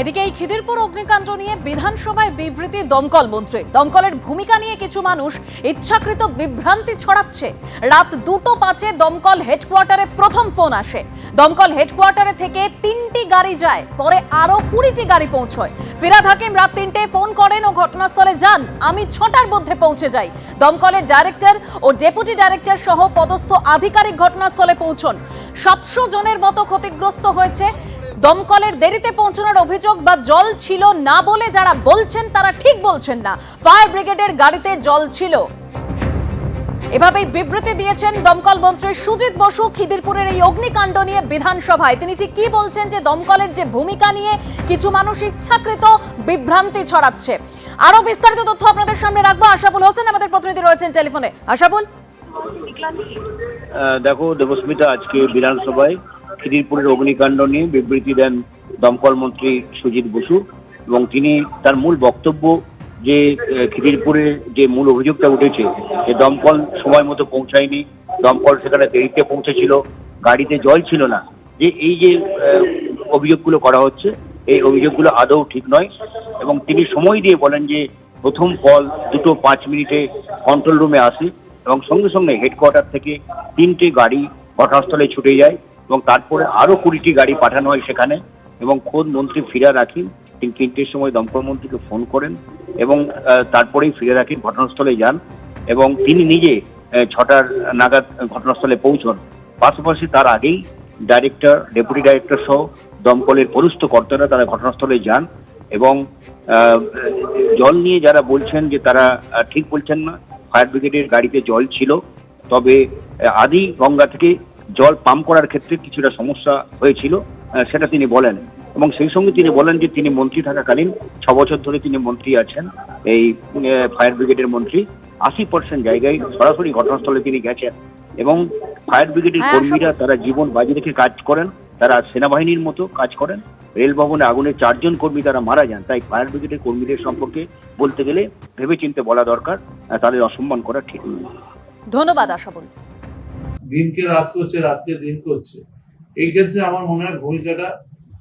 এদিকে এই খিদিরপুর অগ্নিকাণ্ড নিয়ে বিধানসভায় বিবৃতি দমকল মন্ত্রীর। দমকলের ভূমিকা নিয়ে কিছু মানুষ ইচ্ছাকৃত বিভ্রান্তি ছড়াচ্ছে। রাত 2:05 দমকল হেডকোয়ার্টারে প্রথম ফোন আসে। দমকল হেডকোয়ার্টারে থেকে 3টি গাড়ি যায়, পরে আরো 20টি গাড়ি পৌঁছয়। ফিরাদ হাকিম রাত 3টায় ফোন করেন ও ঘটনাস্থলে যান। আমি 6টার মধ্যে পৌঁছে যাই। দমকলের ডাইরেক্টর ও ডেপুটি ডাইরেক্টর সহ পদস্থ আধিকারিক ঘটনাস্থলে পৌঁছন। 700 জনের মতো ক্ষতিগ্রস্ত হয়েছে। দমকলের দেরিতে পৌঁছানোর অভিযোগ বা জল ছিল না বলে যারা বলছেন তারা ঠিক বলছেন না। ফায়ার ব্রিগেডের গাড়িতে জল ছিল। এভাবেই বিবৃতি দিয়েছেন দমকল মন্ত্রী সুজিত বসু খিদিরপুরের এই অগ্নিকাণ্ড নিয়ে বিধানসভায়। তিনি ঠিক কি বলছেন যে দমকলের যে ভূমিকা নিয়ে কিছু মানুষ ইচ্ছাকৃত বিভ্রান্তি ছড়াচ্ছে। আরো বিস্তারিত তথ্য আপনাদের সামনে রাখবো। আশাবুল হোসেন আমাদের প্রতিনিধি রয়েছেন টেলিফোনে। আশাবুল, দেখো দেবস্মিতা, আজকে বিধানসভায় খিদিরপুরের অগ্নিকাণ্ড নিয়ে বিবৃতি দেন দমকল মন্ত্রী সুজিত বসু এবং তিনি তার মূল বক্তব্য যে খিদিরপুরে যে মূল অভিযোগটা উঠেছে যে দমকল সময় মতো পৌঁছায়নি, দমকল সেখানে দেরিতে পৌঁছেছিল, গাড়িতে জল ছিল না, যে এই যে অভিযোগগুলো করা হচ্ছে এই অভিযোগগুলো আদৌ ঠিক নয়। এবং তিনি সময় দিয়ে বলেন যে প্রথম কল 2:05 কন্ট্রোল রুমে আসে এবং সঙ্গে সঙ্গে হেডকোয়ার্টার থেকে 3টে গাড়ি ঘটনাস্থলে ছুটে যায় এবং তারপরে আরো 20টি গাড়ি পাঠানো হয় সেখানে। এবং খোদ মন্ত্রী ফিরাদ হাকিম তিনি 3টের সময় দমকল মন্ত্রীকে ফোন করেন এবং তারপরেই ফিরাদ হাকিম ঘটনাস্থলে যান এবং তিনি নিজে 6টার নাগাদ ঘটনাস্থলে পৌঁছন। পাশাপাশি তার আগেই ডাইরেক্টর, ডেপুটি ডাইরেক্টর সহ দমকলের পদস্থ কর্তারা তারা ঘটনাস্থলে যান এবং জল নিয়ে যারা বলছেন যে তারা ঠিক বলছেন না। ফায়ার ব্রিগেডের গাড়িতে জল ছিল, তবে আদি গঙ্গা থেকে জল পাম্প করার ক্ষেত্রে কিছুটা সমস্যা হয়েছিল, সেটা তিনি বলেন। এবং সেই সঙ্গে তিনি বলেন যে তিনি মন্ত্রী থাকাকালীন 6 বছর ধরে তিনি মন্ত্রী আছেন, এই ফায়ার ব্রিগেডের মন্ত্রী। 80% জায়গায় সরাসরি ঘটনাস্থলে তিনি গেছেন এবং ফায়ার ব্রিগেডের কর্মীরা তারা জীবন বাজি রেখে কাজ করেন, তারা সেনাবাহিনীর মতো কাজ করেন। রেল ভবনে আগুনে 4 জন কর্মী তারা মারা যান। তাই ফায়ার ব্রিগেডের কর্মীদের সম্পর্কে বলতে গেলে ভেবেচিন্তে বলা দরকার, তাদের অসম্মান করা ঠিক নয়। ধন্যবাদ আশাবুল। দিনকে রাত করছে, রাতকে দিন করছে। এই ক্ষেত্রে আমার মনে হয় ভূমিকাটা,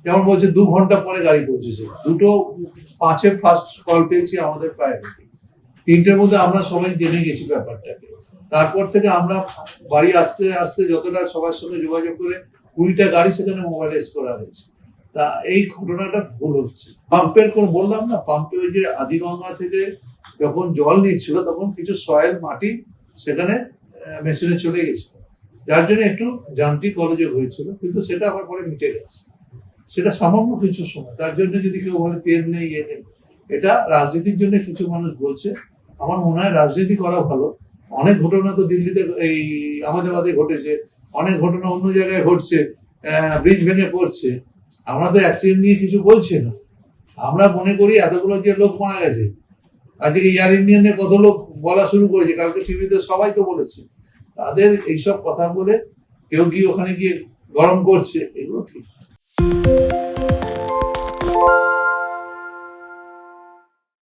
যেমন বলছে 2 ঘন্টা পরে গাড়ি পৌঁছেছে, 2:05 ফার্স্ট কল পেয়েছি আমাদের ফায়ার ব্রিগেড। 3টের মধ্যে আমরা সবাই জেনে গেছি ব্যাপারটাকে। তারপর থেকে আমরা বাড়ি আসতে আসতে যতটা সবার সঙ্গে যোগাযোগ করে 20টা গাড়ি সেখানে মোবাইলাইজ করা হয়েছে। তা এই ঘটনাটা ভুল হচ্ছে। পাম্পের কোন বললাম না, পাম্পে ওই যে আদিগঙ্গা থেকে যখন জল নিচ্ছিল তখন কিছু সয়েল মাটি সেখানে মেশিনে চলে গেছিল, যার জন্য একটু যান্ত্রিক গোলযোগ হয়েছিল, কিন্তু সেটা আবার পরে মিটে গেছে। সেটা সামান্য কিছু সময়, তার জন্য যদি কেউ বলে তেল নেই, ইয়ে নেই, এটা রাজনীতির জন্য কিছু মানুষ বলছে। আমার মনে হয় রাজনীতি করা ভালো। অনেক ঘটনা তো দিল্লিতে, এই আহমেদাবাদে ঘটেছে, অনেক ঘটনা অন্য জায়গায় ঘটছে, ব্রিজ ভেঙে পড়ছে। আমরা তো অ্যাক্সিডেন্ট নিয়ে কিছু বলছি না। আমরা মনে করি এতগুলো যে লোক মারা গেছে, আজকে এয়ার ইন্ডিয়ানে কত লোক বলা শুরু করেছে, কালকে টিভিতে সবাই তো বলেছে। তাদের এইসব কথা বলে কেউ কি ওখানে গিয়ে গরম করছে, এগুলো ঠিক।